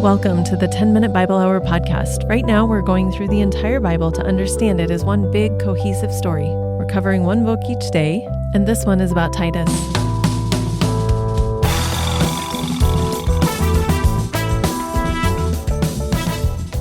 Welcome to the 10-Minute Bible Hour podcast. Right now, we're going through the entire Bible to understand it as one big, cohesive story. We're covering one book each day, and this one is about Titus.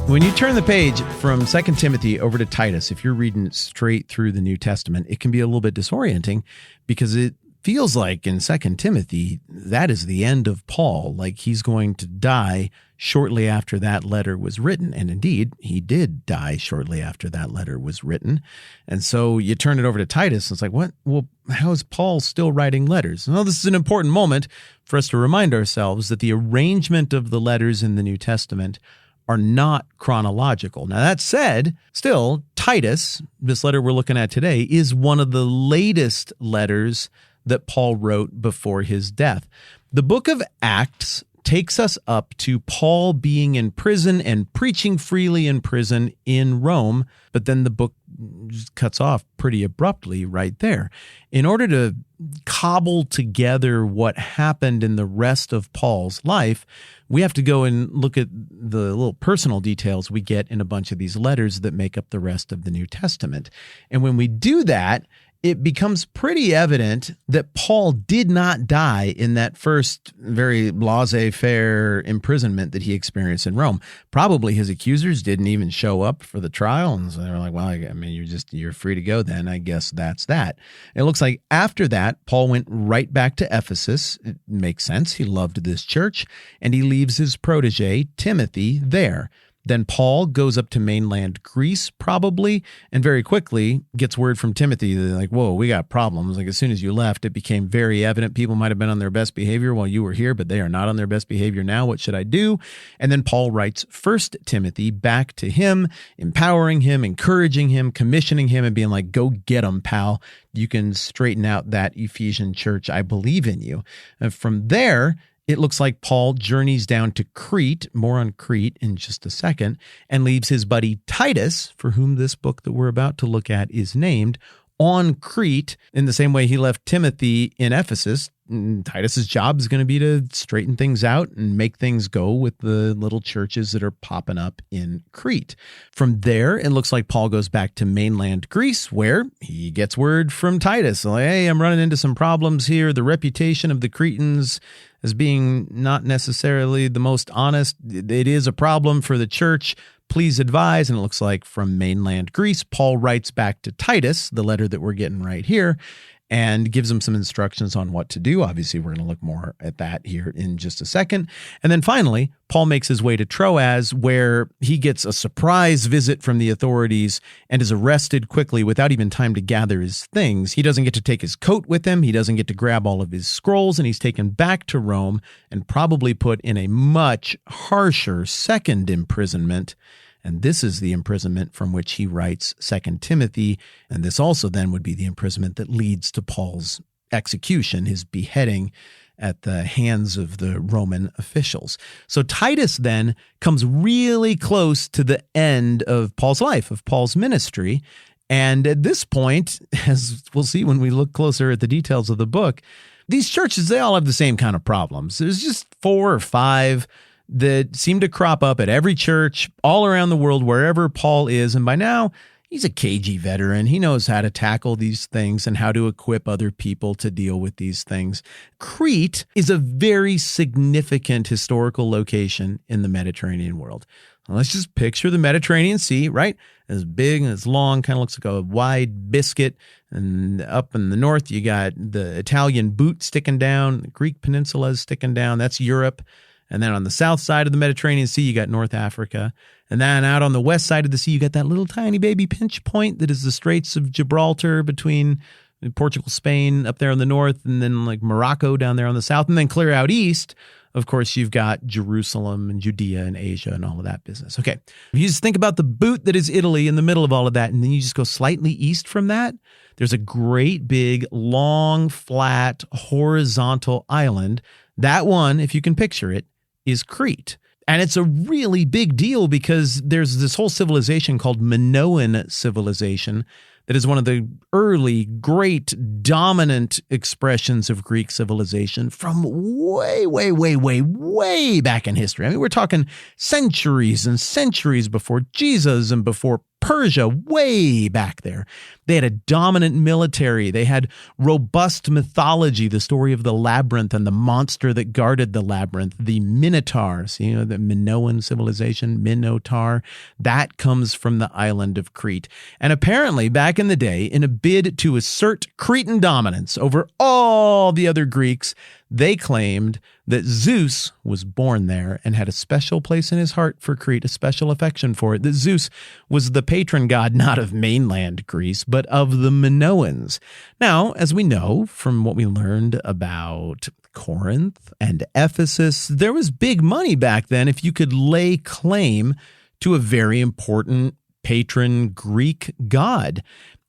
When you turn the page from 2 Timothy over to Titus, if you're reading straight through the New Testament, it can be a little bit disorienting because it feels like in 2 Timothy, that is the end of Paul, like he's going to die shortly after that letter was written. And indeed, he did die shortly after that letter was written. And so you turn it over to Titus, and it's like, what? Well, how is Paul still writing letters? Well, this is an important moment for us to remind ourselves that the arrangement of the letters in the New Testament are not chronological. Now, that said, still, Titus, this letter we're looking at today, is one of the latest letters that Paul wrote before his death. The book of Acts takes us up to Paul being in prison and preaching freely in prison in Rome, but then the book just cuts off pretty abruptly right there. In order to cobble together what happened in the rest of Paul's life, we have to go and look at the little personal details we get in a bunch of these letters that make up the rest of the New Testament. And when we do that, it becomes pretty evident that Paul did not die in that first very laissez-faire imprisonment that he experienced in Rome. Probably his accusers didn't even show up for the trial, and so they're like, well, I mean, you're free to go then. I guess that's that. It looks like after that, Paul went right back to Ephesus. It makes sense. He loved this church, and he leaves his protege, Timothy, there. Then Paul goes up to mainland Greece, probably, and very quickly gets word from Timothy. They're like, whoa, we got problems. Like, as soon as you left, it became very evident people might have been on their best behavior while you were here, but they are not on their best behavior now. What should I do? And then Paul writes 1 Timothy back to him, empowering him, encouraging him, commissioning him, and being like, go get them, pal. You can straighten out that Ephesian church. I believe in you. And from there, it looks like Paul journeys down to Crete, more on Crete in just a second, and leaves his buddy Titus, for whom this book that we're about to look at is named, on Crete in the same way he left Timothy in Ephesus. Titus's job is going to be to straighten things out and make things go with the little churches that are popping up in Crete. From there, it looks like Paul goes back to mainland Greece, where he gets word from Titus. Like, hey, I'm running into some problems here. The reputation of the Cretans as being not necessarily the most honest, it is a problem for the church. Please advise. And it looks like from mainland Greece, Paul writes back to Titus, the letter that we're getting right here, and gives him some instructions on what to do. Obviously, we're going to look more at that here in just a second. And then finally, Paul makes his way to Troas, where he gets a surprise visit from the authorities and is arrested quickly without even time to gather his things. He doesn't get to take his coat with him. He doesn't get to grab all of his scrolls, and he's taken back to Rome and probably put in a much harsher second imprisonment. And this is the imprisonment from which he writes 2 Timothy. And this also then would be the imprisonment that leads to Paul's execution, his beheading at the hands of the Roman officials. So Titus then comes really close to the end of Paul's life, of Paul's ministry. And at this point, as we'll see when we look closer at the details of the book, these churches, they all have the same kind of problems. There's just 4 or 5 that seem to crop up at every church all around the world, wherever Paul is. And by now, he's a cagey veteran. He knows how to tackle these things and how to equip other people to deal with these things. Crete is a very significant historical location in the Mediterranean world. Now, let's just picture the Mediterranean Sea, right? As big and as long, kind of looks like a wide biscuit. And up in the north, you got the Italian boot sticking down. The Greek peninsula is sticking down. That's Europe. And then on the south side of the Mediterranean Sea, you got North Africa. And then out on the west side of the sea, you got that little tiny baby pinch point that is the Straits of Gibraltar between Portugal, Spain up there in the north, and then like Morocco down there on the south. And then clear out east, of course, you've got Jerusalem and Judea and Asia and all of that business. Okay, if you just think about the boot that is Italy in the middle of all of that, and then you just go slightly east from that, there's a great big, long, flat, horizontal island. That one, if you can picture it, is Crete. And it's a really big deal because there's this whole civilization called Minoan civilization that is one of the early, great, dominant expressions of Greek civilization from way, way, way, way, way back in history. I mean, we're talking centuries and centuries before Jesus and before Persia, way back there. They had a dominant military. They had robust mythology, the story of the labyrinth and the monster that guarded the labyrinth, the Minotaurs, the Minoan civilization, Minotaur. That comes from the island of Crete. And apparently, back in the day, in a bid to assert Cretan dominance over all the other Greeks, they claimed that Zeus was born there and had a special place in his heart for Crete, a special affection for it, that Zeus was the patron god not of mainland Greece, but of the Minoans. Now, as we know from what we learned about Corinth and Ephesus, there was big money back then if you could lay claim to a very important patron Greek god.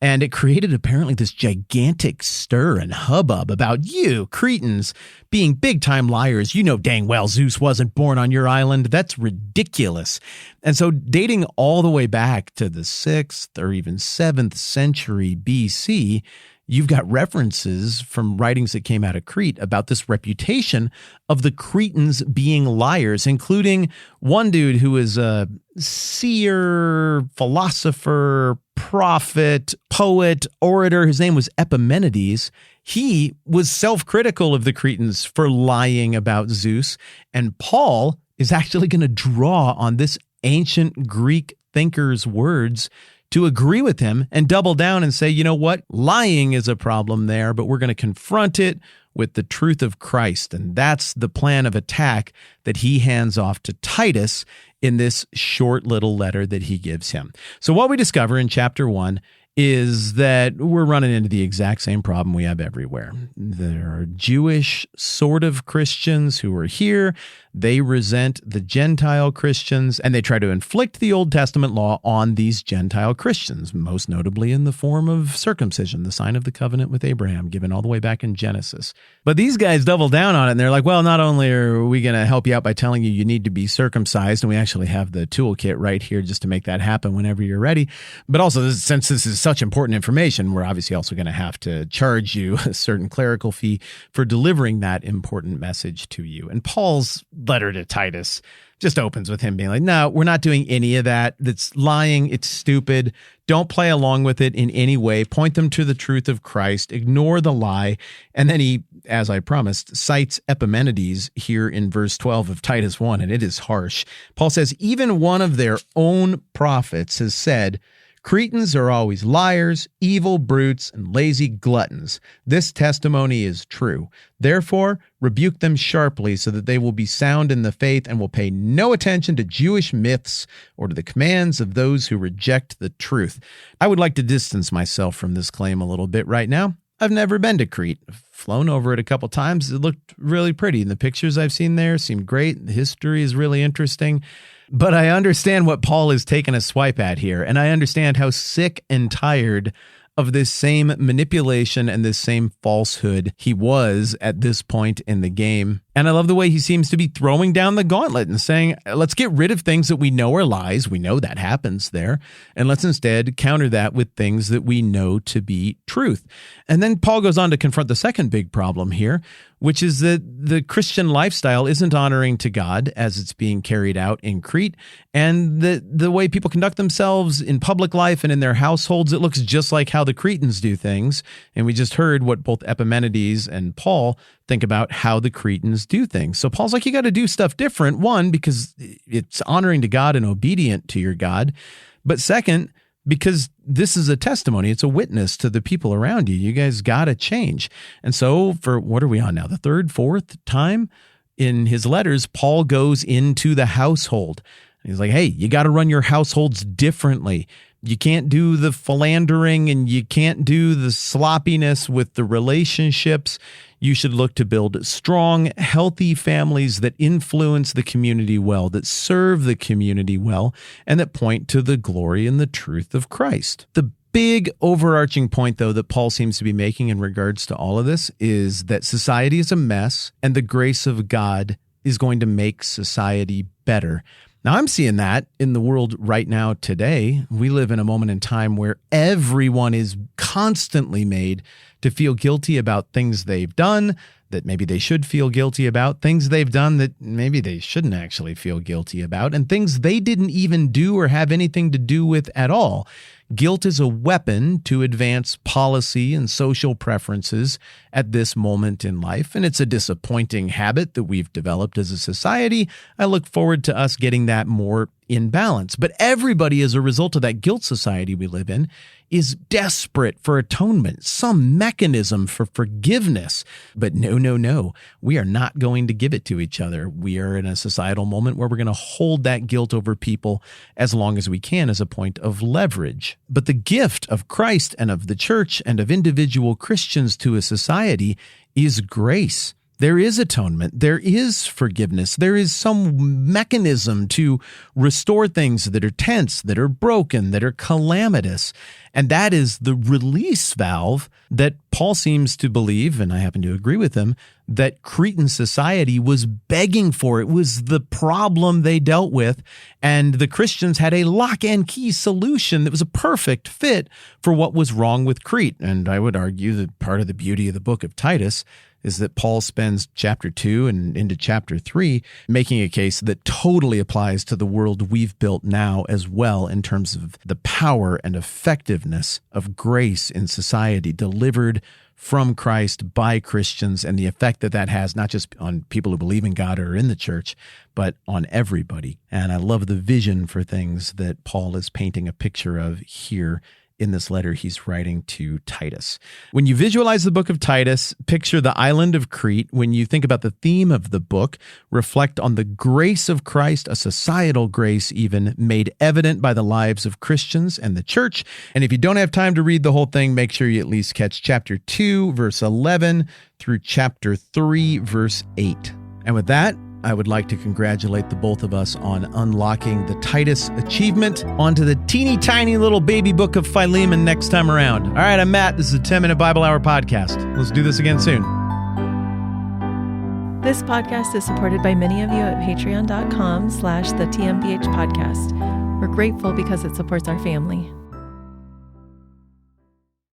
And it created apparently this gigantic stir and hubbub about you, Cretans, being big-time liars. You know dang well Zeus wasn't born on your island. That's ridiculous. And so dating all the way back to the 6th or even 7th century BC, you've got references from writings that came out of Crete about this reputation of the Cretans being liars, including one dude who was a seer, philosopher, prophet, poet, orator. His name was Epimenides. He was self-critical of the Cretans for lying about Zeus. And Paul is actually going to draw on this ancient Greek thinker's words to agree with him and double down and say, you know what? Lying is a problem there, but we're going to confront it with the truth of Christ. And that's the plan of attack that he hands off to Titus in this short little letter that he gives him. So what we discover in chapter 1 is that we're running into the exact same problem we have everywhere. There are Jewish sort of Christians who are here. They resent the Gentile Christians, and they try to inflict the Old Testament law on these Gentile Christians, most notably in the form of circumcision, the sign of the covenant with Abraham, given all the way back in Genesis. But these guys double down on it, and they're like, well, not only are we going to help you out by telling you need to be circumcised, and we actually have the toolkit right here just to make that happen whenever you're ready, but also since this is such important information, we're obviously also going to have to charge you a certain clerical fee for delivering that important message to you. And Paul's letter to Titus just opens with him being like, no, we're not doing any of that. That's lying. It's stupid. Don't play along with it in any way. Point them to the truth of Christ. Ignore the lie. And then he, as I promised, cites Epimenides here in verse 12 of Titus 1, and it is harsh. Paul says, even one of their own prophets has said, Cretans are always liars, evil brutes, and lazy gluttons. This testimony is true. Therefore, rebuke them sharply so that they will be sound in the faith and will pay no attention to Jewish myths or to the commands of those who reject the truth. I would like to distance myself from this claim a little bit right now. I've never been to Crete. I've flown over it a couple times. It looked really pretty. And the pictures I've seen there seem great. The history is really interesting. But I understand what Paul is taking a swipe at here, and I understand how sick and tired of this same manipulation and this same falsehood he was at this point in the game. And I love the way he seems to be throwing down the gauntlet and saying, let's get rid of things that we know are lies. We know that happens there. And let's instead counter that with things that we know to be truth. And then Paul goes on to confront the second big problem here, which is that the Christian lifestyle isn't honoring to God as it's being carried out in Crete. And the way people conduct themselves in public life and in their households, it looks just like how the Cretans do things. And we just heard what both Epimenides and Paul think about how the Cretans do things. So Paul's like, you got to do stuff different. One, because it's honoring to God and obedient to your God. But second, because this is a testimony. It's a witness to the people around you. You guys got to change. And so for what are we on now? The third, fourth time in his letters, Paul goes into the household. He's like, hey, you got to run your households differently. You can't do the philandering and you can't do the sloppiness with the relationships. You should look to build strong, healthy families that influence the community well, that serve the community well, and that point to the glory and the truth of Christ. The big overarching point, though, that Paul seems to be making in regards to all of this is that society is a mess and the grace of God is going to make society better. Now, I'm seeing that in the world right now today. We live in a moment in time where everyone is constantly made to feel guilty about things they've done that maybe they should feel guilty about, things they've done that maybe they shouldn't actually feel guilty about, and things they didn't even do or have anything to do with at all. Guilt is a weapon to advance policy and social preferences at this moment in life, and it's a disappointing habit that we've developed as a society. I look forward to us getting that more in balance. But everybody, as a result of that guilt society we live in, is desperate for atonement, some mechanism for forgiveness. But no, we are not going to give it to each other. We are in a societal moment where we're going to hold that guilt over people as long as we can as a point of leverage. But the gift of Christ and of the church and of individual Christians to a society is grace. There is atonement. There is forgiveness. There is some mechanism to restore things that are tense, that are broken, that are calamitous. And that is the release valve that Paul seems to believe, and I happen to agree with him, that Cretan society was begging for. It was the problem they dealt with, and the Christians had a lock and key solution that was a perfect fit for what was wrong with Crete. And I would argue that part of the beauty of the book of Titus is that Paul spends chapter 2 and into chapter 3 making a case that totally applies to the world we've built now as well in terms of the power and effectiveness of grace in society delivered from Christ by Christians and the effect that that has not just on people who believe in God or are in the church, but on everybody. And I love the vision for things that Paul is painting a picture of here in this letter he's writing to Titus. When you visualize the book of Titus, picture the island of Crete. When you think about the theme of the book, reflect on the grace of Christ, a societal grace even, made evident by the lives of Christians and the church. And if you don't have time to read the whole thing, make sure you at least catch chapter 2, verse 11 through chapter 3, verse 8. And with that, I would like to congratulate the both of us on unlocking the Titus achievement onto the teeny tiny little baby book of Philemon next time around. All right, I'm Matt. This is a 10-Minute Bible Hour podcast. Let's do this again soon. This podcast is supported by many of you at patreon.com/the TMBH podcast. We're grateful because it supports our family.